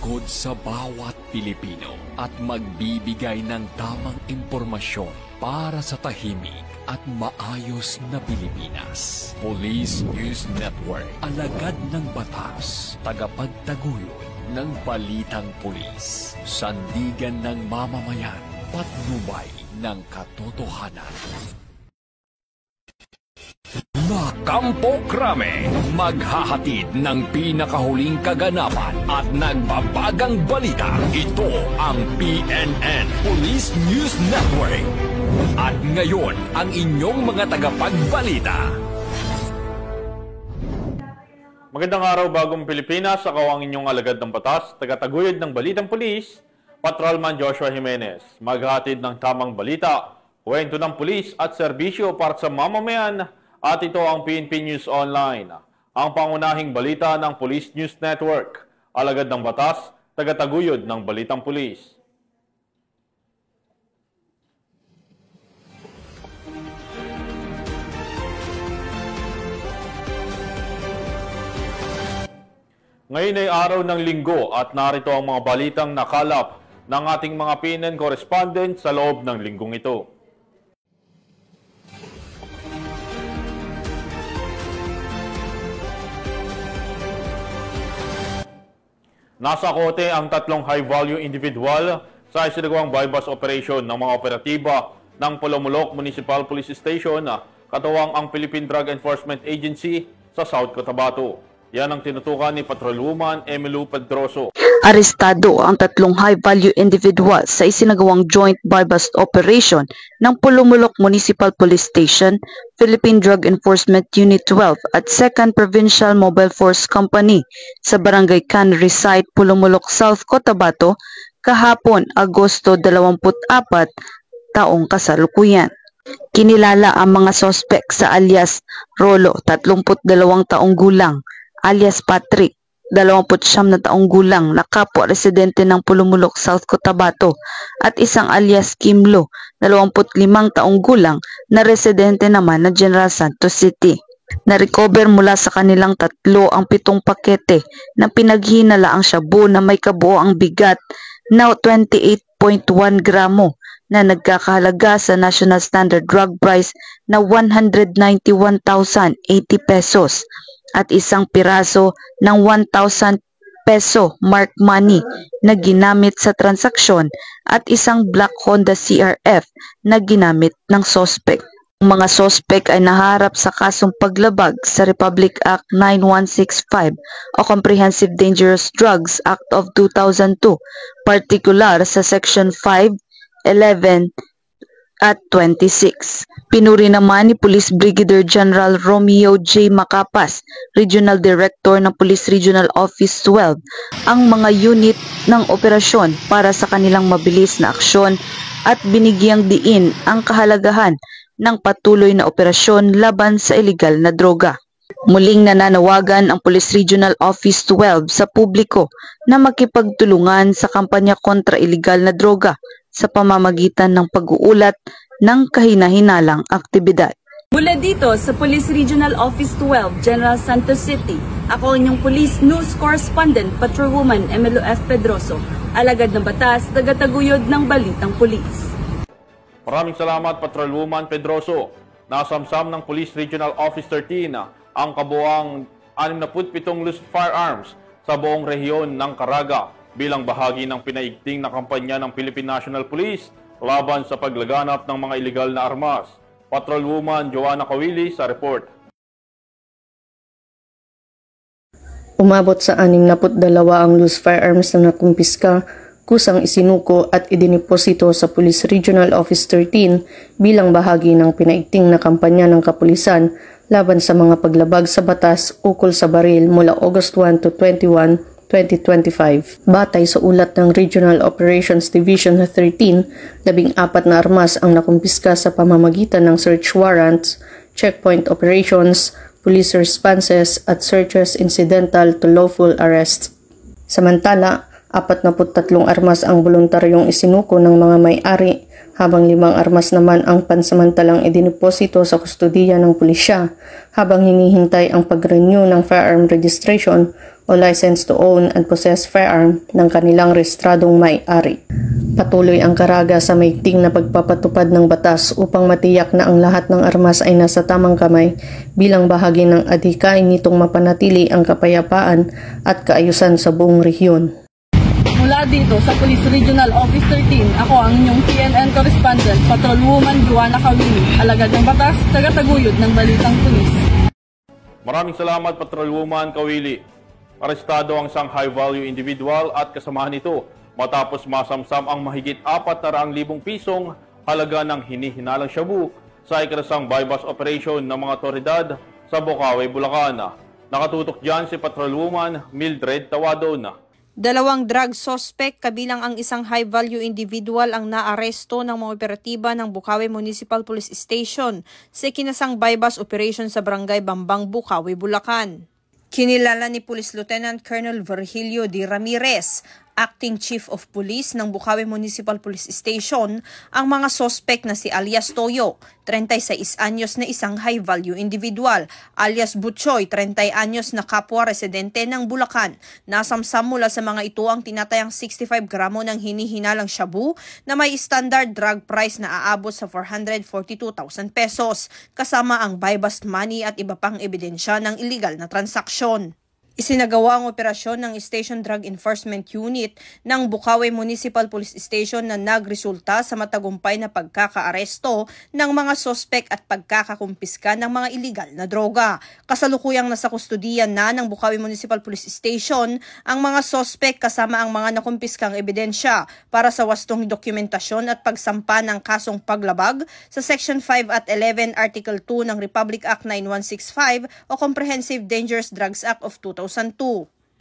lingkod sa bawat Pilipino at magbibigay ng tamang impormasyon para sa tahimik at maayos na Pilipinas. Police News Network, alagad ng batas, tagapagtaguyod ng balitang pulis, sandigan ng mamamayan, patnubay ng katotohanan. Kampo Krame, maghahatid ng pinakahuling kaganapan at nagbabagang balita. Ito ang PNN Police News Network. At ngayon, ang inyong mga tagapagbalita. Magandang araw, bagong Pilipinas. Ako ang inyong alagad ng batas, tagataguyod ng balitang pulis, Patrolman Joshua Jimenez. Maghahatid ng tamang balita, kwento ng pulis at serbisyo para sa mamamayan. At ito ang PNP News Online, ang pangunahing balita ng Police News Network, alagad ng batas, tagataguyod ng balitang pulis. Ngayon ay araw ng Linggo at narito ang mga balitang nakalap ng ating mga PNN correspondent sa loob ng linggong ito. Nasa kote ang tatlong high-value individual sa isinagawang bypass operation ng mga operatiba ng Polomolok Municipal Police Station, katuwang ang Philippine Drug Enforcement Agency sa South Cotabato. Yan ang tinutukan ni Patrolwoman Emilu Pedroso. Arestado ang tatlong high-value individual sa isinagawang joint bypass operation ng Polomolok Municipal Police Station, Philippine Drug Enforcement Unit 12 at 2nd Provincial Mobile Force Company sa Barangay Cannery Site, Polomolok, South Cotabato, kahapon Agosto 24, taong kasalukuyan. Kinilala ang mga sospek sa alias Rolo, 32 taong gulang, alias Patrick, 29 na taong gulang na kapwa residente ng Polomolok, South Cotabato, at isang alias Kimlo, 25 taong gulang na residente naman ng General Santos City. Na-recover mula sa kanilang tatlo ang 7 pakete ng pinaghinalaang shabu na may kabuoang bigat na 28.1 gramo na nagkakahalaga sa National Standard Drug Price na 191,080 pesos. At isang piraso ng 1,000 peso mark money na ginamit sa transaksyon at isang black Honda CRF na ginamit ng sospek. Ang mga sospek ay naharap sa kasong paglabag sa Republic Act 9165 o Comprehensive Dangerous Drugs Act of 2002, partikular sa Section 5, 11, at 26. Pinuri naman ni Police Brigadier General Romeo J. Macapas, Regional Director ng Police Regional Office 12, ang mga unit ng operasyon para sa kanilang mabilis na aksyon at binigyang diin ang kahalagahan ng patuloy na operasyon laban sa iligal na droga. Muling nananawagan ang Police Regional Office 12 sa publiko na makipagtulungan sa kampanya kontra iligal na droga sa pamamagitan ng pag-uulat ng kahina-hinalang aktibidad. Mula dito sa Police Regional Office 12, General Santos City, ako ang inyong Police News Correspondent, Patrolwoman Emilu F. Pedroso, alagad ng batas, tagataguyod ng balitang pulis. Maraming salamat, Patrolwoman Pedroso. Nasamsam ng Police Regional Office 13 ang kabuuang 67 loose firearms sa buong rehiyon ng Caraga bilang bahagi ng pinaigting na kampanya ng Philippine National Police laban sa paglaganap ng mga iligal na armas. Patrolwoman Joanna Kawili sa report. Umabot sa 62 ang loose firearms na nakumpiska, kusang isinuko at idiniposito sa Police Regional Office 13 bilang bahagi ng pinaigting na kampanya ng kapulisan laban sa mga paglabag sa batas ukol sa baril mula August 1 to 21, 2025. Batay sa ulat ng Regional Operations Division 13, 14 na armas ang nakumpiska sa pamamagitan ng search warrants, checkpoint operations, police responses at searches incidental to lawful arrests. Samantala, 43 armas ang voluntaryong isinuko ng mga may-ari habang 5 armas naman ang pansamantalang idiniposito sa kustudiya ng pulisya habang hinihintay ang pag-renew ng firearm registration o license to own and possess firearm ng kanilang rehistradong may-ari. Patuloy ang karaga sa maigting na pagpapatupad ng batas upang matiyak na ang lahat ng armas ay nasa tamang kamay bilang bahagi ng adhikain nitong mapanatili ang kapayapaan at kaayusan sa buong rehiyon. Mula dito sa Police Regional Office 13, ako ang inyong PNN correspondent, Patrolwoman Joanna Kawili, alagad ng batas, tagataguyod ng Balitang Pulis. Maraming salamat, Patrolwoman Kawili. Arestado ang isang high-value individual at kasamahan nito matapos masamsam ang mahigit 400,000 pisong halaga ng hinihinalang shabu sa ikinasang bypass operation ng mga otoridad sa Bocaue, Bulacan. Nakatutok dyan si Patrolwoman Mildred Tawadon. 2 drug suspect kabilang ang isang high-value individual ang naaresto ng mga operatiba ng Bocaue Municipal Police Station sa ikinasang bypass operation sa Barangay Bambang, Bocaue, Bulacan. Kinilala ni Police Lieutenant Colonel Virgilio D. Ramirez, Acting Chief of Police ng Bocaue Municipal Police Station, ang mga sospek na si alias Toyo, 36 anyos na isang high-value individual, alias Butchoy, 30 anyos na kapwa residente ng Bulacan. Nasamsam mula sa mga ito ang tinatayang 65 gramo ng hinihinalang shabu na may standard drug price na aabot sa 442,000 pesos, kasama ang buy-bust money at iba pang ebidensya ng illegal na transaksyon. Isinagawa ang operasyon ng Station Drug Enforcement Unit ng Bocaue Municipal Police Station na nagresulta sa matagumpay na pagkakaaresto ng mga sospek at pagkakakumpiska ng mga illegal na droga. Kasalukuyang nasa kustudiyan na ng Bocaue Municipal Police Station ang mga sospek kasama ang mga nakumpiskang ebidensya para sa wastong dokumentasyon at pagsampa ng kasong paglabag sa Section 5 at 11 Article 2 ng Republic Act 9165 o Comprehensive Dangerous Drugs Act of 2002.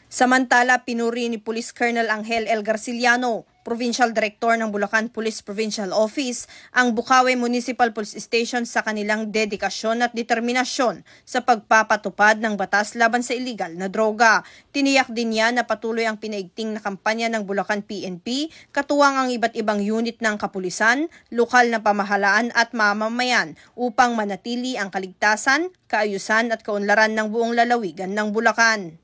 Samantala, pinuri ni Police Colonel Angel L. Garciliano, Provincial Director ng Bulacan Police Provincial Office, ang Bocaue Municipal Police Station sa kanilang dedikasyon at determinasyon sa pagpapatupad ng batas laban sa illegal na droga. Tiniyak din niya na patuloy ang pinaigting na kampanya ng Bulacan PNP, katuwang ang iba't ibang unit ng kapulisan, lokal na pamahalaan at mamamayan upang manatili ang kaligtasan, kaayusan at kaunlaran ng buong lalawigan ng Bulacan.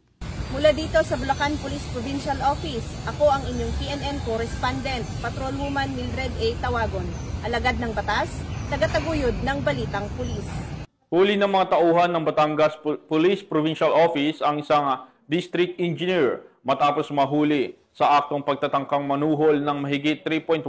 Mula dito sa Bulacan Police Provincial Office, ako ang inyong PNN correspondent, Patrolwoman Mildred A. Tawagon, alagad ng batas, tagataguyod ng Balitang Pulis. Huli ng mga tauhan ng Batangas Police Provincial Office ang isang district engineer matapos mahuli sa aktong pagtatangkang manuhol ng mahigit 3.1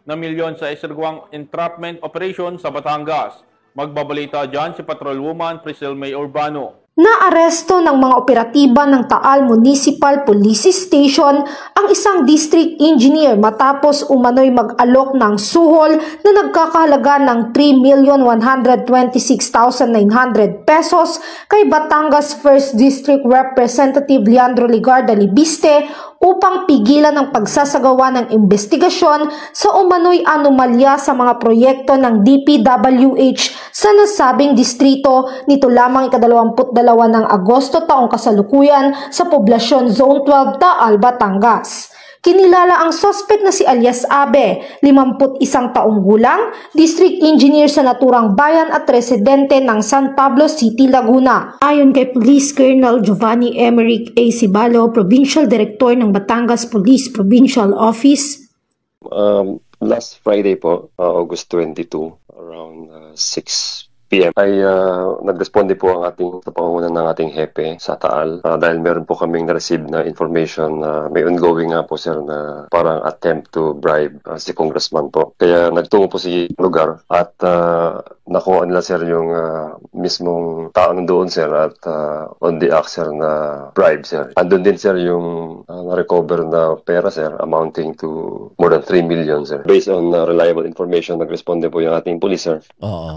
na milyon sa isirgawang entrapment operation sa Batangas. Magbabalita dyan si Patrolwoman Priscil May Urbano. Naaresto ng mga operatiba ng Taal Municipal Police Station ang isang district engineer matapos umano'y mag-alok ng suhol na nagkakahalaga ng 3,126,900 pesos kay Batangas 1st District Representative Leandro Ligarda Libiste upang pigilan ang pagsasagawa ng investigasyon sa umano'y anomalya sa mga proyekto ng DPWH sa nasabing distrito nito lamang ika-22 ng Agosto taong kasalukuyan sa poblasyon Zone 12 Taal, Batangas. Kinilala ang suspect na si alias Abe, 51 taong gulang, district engineer sa naturang bayan at residente ng San Pablo City, Laguna. Ayon kay Police Colonel Giovanni Emerick A. Cibalo, Provincial Director ng Batangas Police Provincial Office. Last Friday po, August 22, around 6 PM ay nagresponde po ang sa pangungunan ng ating hepe sa Taal dahil meron po kaming na-receive na information na may ongoing nga po sir na parang attempt to bribe si congressman po. Kaya nagtungo po si lugar at nakuha nila sir yung mismong tao doon sir at on the act sir na bribe sir. Andun din sir yung na-recover na pera sir amounting to more than 3 million sir. Based on reliable information, nagresponde po yung ating police sir.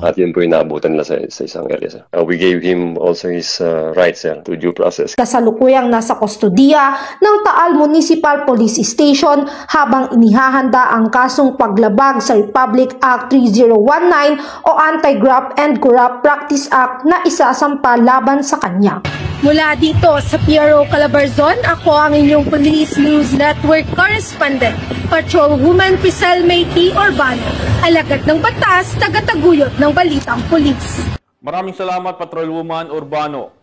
At yun po yung naabutan nila sa isang area sir. We gave him also his rights sir to due process. Kasalukuyang nasa kustodiya ng Taal Municipal Police Station habang inihahanda ang kasong paglabag sa Republic Act 3019 o Anti-Graft and Corrupt Practice Act na isasampa laban sa kanya. Mula dito sa PRO Calabarzon, ako ang inyong Police News Network Correspondent, Patrolwoman Priscel May T. Urbano, alagad ng batas, tagataguyod ng balitang pulis. Maraming salamat, Patrolwoman Urbano.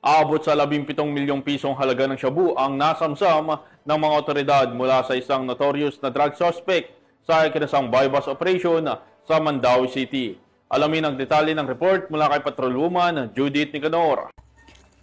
Aabot sa 17 milyong pisong halaga ng shabu ang nasamsam ng mga otoridad mula sa isang notorious na drug suspect sa ikinasang bypass operation sa Mandaue City. Alamin ang detalye ng report mula kay Patrolwoman Judith Nicanor.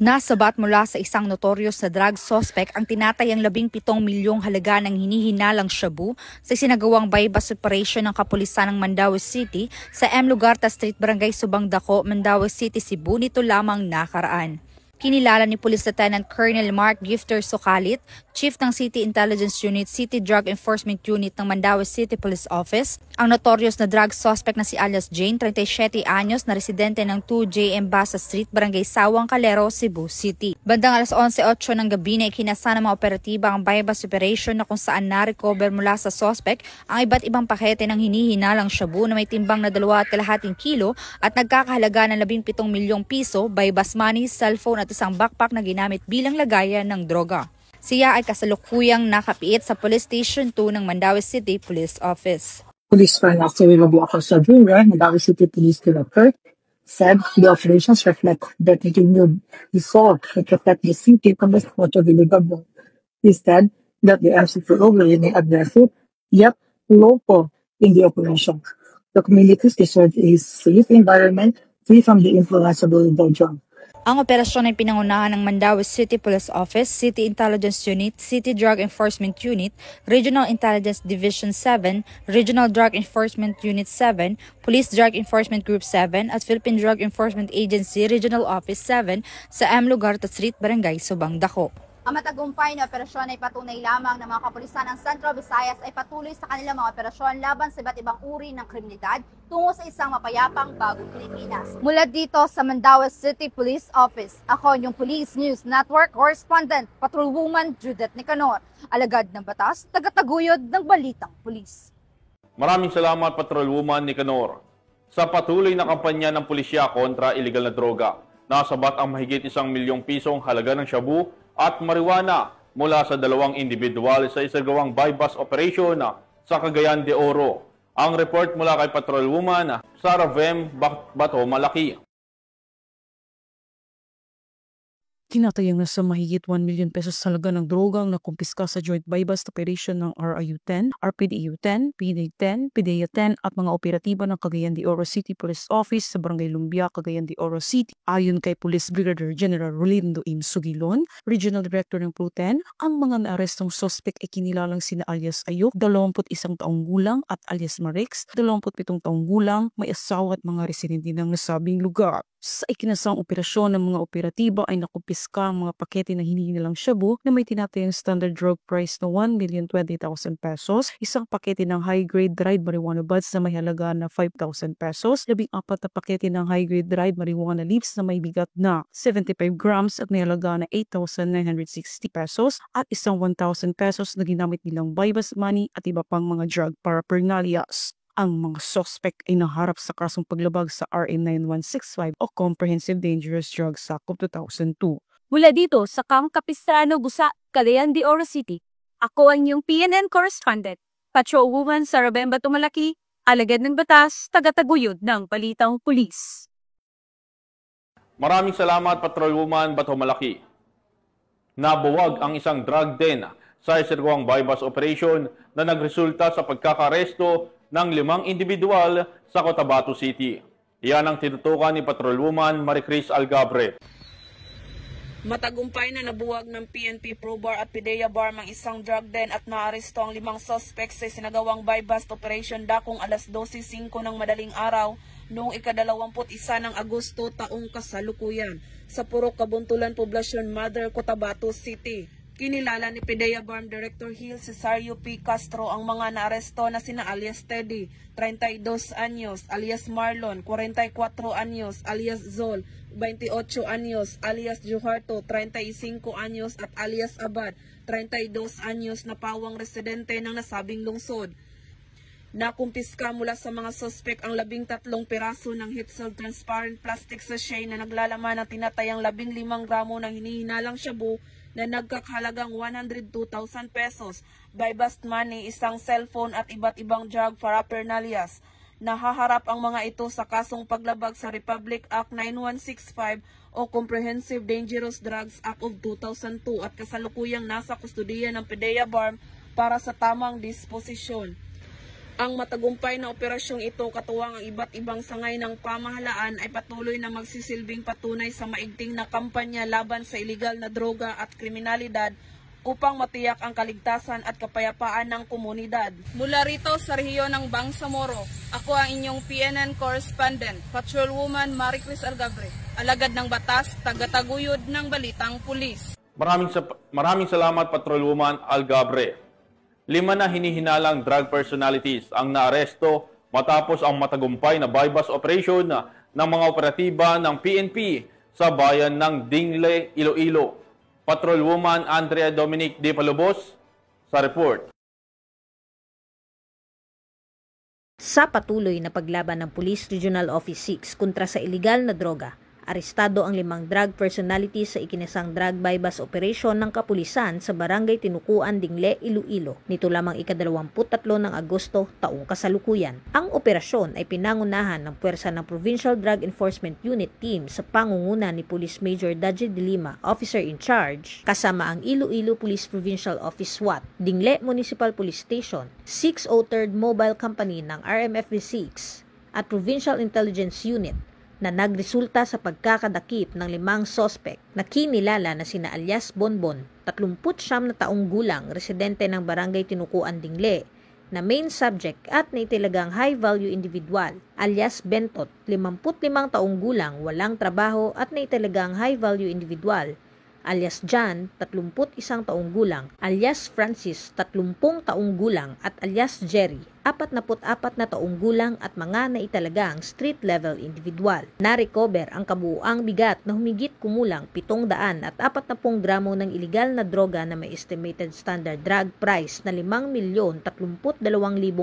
Nasabat mula sa isang notorious na drug suspect ang tinatayang 17 milyong halaga ng hinihinalang shabu sa sinagawang bypass operation ng kapulisan ng Mandaue City sa M. Lugarta Street, Barangay Subang Dako, Mandaue City, Cebu nito lamang nakaraan. Kinilala ni Police Lieutenant Colonel Mark Gifter Sokalit, Chief ng City Intelligence Unit, City Drug Enforcement Unit ng Mandaue City Police Office, ang notorious na drug suspect na si alias Jane, 37 anyos, na residente ng 2J Embasa Street, Barangay Sawang Calero, Cebu City. Bandang alas 11:08 ng gabi na ikinasa ng mga operatiba ang bypass operation na kung saan na-recover mula sa suspect ang iba't ibang pakete ng hinihinalang shabu na may timbang na 2.5 kilo at nagkakahalaga ng 17 milyong piso, bypass money, cellphone at isang backpack na ginamit bilang lagayan ng droga. Siya ay kasalukuyang nakapiit sa Police Station 2 ng Mandaue City Police Office. Police Colonel Sirilo Acosta Jr., Mandaue City Police Director, said the operations reflect the continued assault that protect the city from the spot of illegal drug. He said that the MCPO will remain aggressive yet local in the operation. The communities deserve a safe environment free from the influence of illegal drug. Ang operasyon ay pinangunahan ng Mandaue City Police Office, City Intelligence Unit, City Drug Enforcement Unit, Regional Intelligence Division 7, Regional Drug Enforcement Unit 7, Police Drug Enforcement Group 7 at Philippine Drug Enforcement Agency Regional Office 7 sa M. Lugarta Street, Barangay Subang Dako. Ang matagumpay na operasyon ay patunay lamang ng mga kapulisan ng Central Visayas ay patuloy sa kanilang mga operasyon laban sa iba't ibang uri ng kriminalidad tungo sa isang mapayapang bagong Pilipinas. Mula dito sa Mandaue City Police Office, ako yung Police News Network Correspondent, Patrolwoman Judith Nicanor, alagad ng batas, tagataguyod ng balitang pulis. Maraming salamat, Patrolwoman Nicanor. Sa patuloy na kampanya ng pulisya kontra iligal na droga, nasabat ang mahigit 1 milyong pisong halaga ng shabu at marijuana mula sa 2 individual sa isagawang bypass operation sa Cagayan de Oro. Ang report mula kay Patrolwoman Sarah Vem Bato Malaki. Tinatayang nasa mahigit 1 million pesos halaga ng droga ang nakumpiska sa joint bypass operation ng RIU-10, RPDU-10, PDA-10, PDEA-10 at mga operatiba ng Cagayan de Oro City Police Office sa Barangay Lumbia, Cagayan de Oro City. Ayon kay Police Brigadier General Rolindo M. Sugilon, Regional Director ng PRO-10, ang mga naarestong suspect ay kinilalang sina alias Ayok, 21 taong gulang at alias Marix, 27 taong gulang, may asawa at mga residente ng nasabing lugar. Sa ikinasang operasyon ng mga operatiba ay nakumpiska ang mga pakete na hinihinalang shabu na may tinatayang standard drug price na 1,020,000 pesos, isang pakete ng high-grade dried marijuana buds na may halaga na 5,000 pesos, 14 na pakete ng high-grade dried marijuana leaves na may bigat na 75 grams at may halaga na 8,960 pesos, at isang 1,000 pesos na ginamit nilang bypass money at iba pang mga drug paraphernalias. Ang mga suspect ay naharap sa kasong paglabag sa RA 9165 o Comprehensive Dangerous Drugs Act of 2002. Mula dito sa Camp Capistrano, Busa, Cagayan de Oro City, ako ang iyong PNN Correspondent, Patrolwoman Sarah Vem Bato Malaki, alagad ng batas, tagataguyod ng balitang pulis. Maraming salamat, Patrolwoman Bato Malaki. Nabuwag ang isang drug den sa isagawang bypass operation na nagresulta sa pagkakaresto ng 5 individual sa Cotabato City. Iyan ang tinutukan ni Patrolwoman Maricris Algabre. Matagumpay na nabuwag ng PNP Probar at PDEA Barm ang isang drug den at naaresto ang 5 suspects sa sinagawang bypass operation dakong alas 12:05 ng madaling araw noong ika-21 ng Agosto taong kasalukuyan sa Purok Kabuntulan Poblasyon Mother, Cotabato City. Kinilala ni PDEA Barm Director Hill Cesario P. Castro ang mga naaresto na sina alias Teddy, 32 anyos, alias Marlon, 44 anyos, alias Zol, 28 anyos, alias Juharto, 35 anyos at alias Abad, 32 anyos na pawang residente ng nasabing lungsod. Nakumpiska mula sa mga suspek ang 13 piraso ng heat-sealed transparent plastic sachet na naglalaman ng tinatayang 15 gramo ng hinihinalang shabu na nagkakahalagang 102,000 pesos, by bust money, isang cellphone at iba't ibang drug paraphernalias. Nahaharap ang mga ito sa kasong paglabag sa Republic Act 9165 o Comprehensive Dangerous Drugs Act of 2002 at kasalukuyang nasa kustudiya ng PDEA BARM para sa tamang disposisyon. Ang matagumpay na operasyong ito, katuwang ang iba't ibang sangay ng pamahalaan, ay patuloy na magsisilbing patunay sa maigting na kampanya laban sa iligal na droga at kriminalidad upang matiyak ang kaligtasan at kapayapaan ng komunidad. Mula rito sa rehiyon ng Bangsamoro, ako ang inyong PNN correspondent, Patrolwoman Maricris Algabre, alagad ng batas, tagataguyod ng Balitang Pulis. Maraming salamat, Patrolwoman Algabre. 5 na hinihinalang drug personalities ang naaresto matapos ang matagumpay na buy-bust operation ng mga operatiba ng PNP sa bayan ng Dingle, Iloilo. Patrolwoman Andrea Dominic De Palobos sa report. Sa patuloy na paglaban ng Police Regional Office 6 kontra sa iligal na droga, arestado ang 5 drug personalities sa ikinasang drug buy-bust operation ng kapulisan sa Barangay Tinukuan, Dingle, Iloilo. Nito lamang ika-23 ng Agosto taong kasalukuyan. Ang operasyon ay pinangunahan ng puwersa ng Provincial Drug Enforcement Unit Team sa pangunguna ni Police Major Daje de Lima, Officer in Charge, kasama ang Iloilo Police Provincial Office SWAT, Dingle Municipal Police Station, 603rd Mobile Company ng RMFV6 at Provincial Intelligence Unit, na nagresulta sa pagkakadakip ng 5 sospek na kinilala na sina alias Bonbon, 39 na taong gulang, residente ng Barangay Tinukuan, Dingle, na main subject at naitalagang high-value individual, alias Bentot, 55 taong gulang, walang trabaho at naitalagang high-value individual, alias John, 31 taong gulang, alias Francis, 30 taong gulang at alias Jerry, 44 na taong gulang at mga naitalagang street-level individual. Na-recover ang kabuuang bigat na humigit kumulang 740 gramo ng iligal na droga na may estimated standard drug price na 5,032,000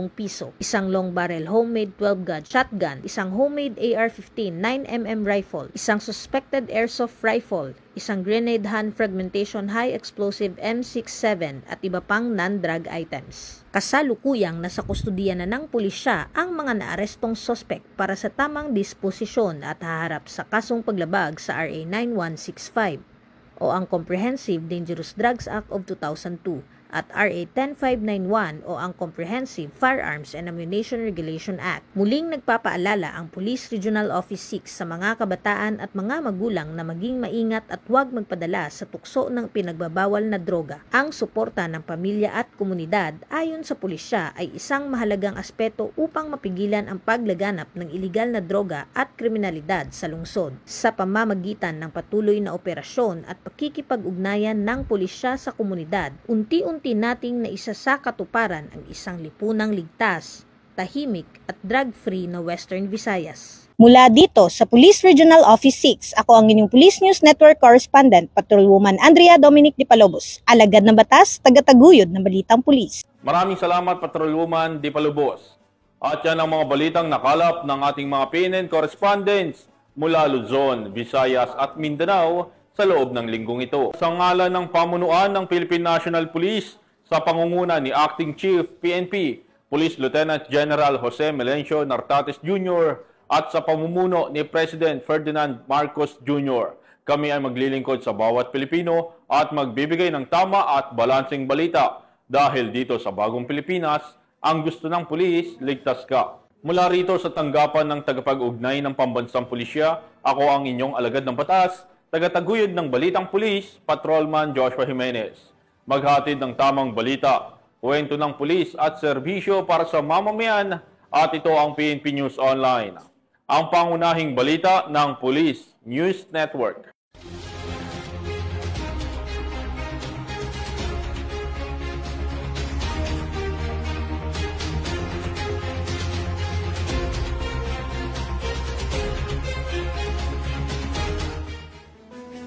piso, isang long barrel homemade 12-gauge shotgun, isang homemade AR-15 9mm rifle, isang suspected airsoft rifle, isang grenade hand fragmentation high explosive M67 at iba pang non-drug items. Kasalukuyang nasa kustudiya na ng pulisya ang mga naarestong sospek para sa tamang disposisyon at haharap sa kasong paglabag sa RA 9165 o ang Comprehensive Dangerous Drugs Act of 2002 at RA 10591 o ang Comprehensive Firearms and Ammunition Regulation Act. Muling nagpapaalala ang Police Regional Office 6 sa mga kabataan at mga magulang na maging maingat at huwag magpadala sa tukso ng pinagbabawal na droga. Ang suporta ng pamilya at komunidad ayon sa pulisya ay isang mahalagang aspeto upang mapigilan ang paglaganap ng iligal na droga at kriminalidad sa lungsod. Sa pamamagitan ng patuloy na operasyon at pakikipag-ugnayan ng pulisya sa komunidad, unti-unti nating naisa sa katuparan ang isang lipunang ligtas, tahimik at drug-free na Western Visayas. Mula dito sa Police Regional Office 6, ako ang inyong Police News Network Correspondent, Patrolwoman Andrea Dominic De Palobos, alagad ng batas, tagataguyod ng Balitang Pulis. Maraming salamat, Patrolwoman De Palobos. At yan ang mga balitang nakalap ng ating mga PNN correspondents mula Luzon, Visayas at Mindanao sa loob ng linggong ito. Sa ngalan ng pamunuan ng Philippine National Police sa pangunguna ni Acting Chief PNP, Police Lieutenant General Jose Melencio Nartates Jr. at sa pamumuno ni President Ferdinand Marcos Jr., kami ay maglilingkod sa bawat Pilipino at magbibigay ng tama at balanseng balita dahil dito sa Bagong Pilipinas, ang gusto ng pulis, ligtas ka. Mula rito sa tanggapan ng tagapag-ugnay ng Pambansang Pulisya, ako ang inyong alagad ng batas, tagataguyod ng Balitang Pulis, Patrolman Joshua Jimenez. Maghatid ng tamang balita, kwento ng pulis at serbisyo para sa mamamayan at ito ang PNP News Online. Ang pangunahing balita ng Police News Network.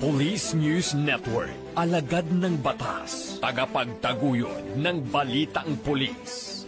Police News Network, alagad ng batas, tagapagtaguyod ng Balitang Pulis.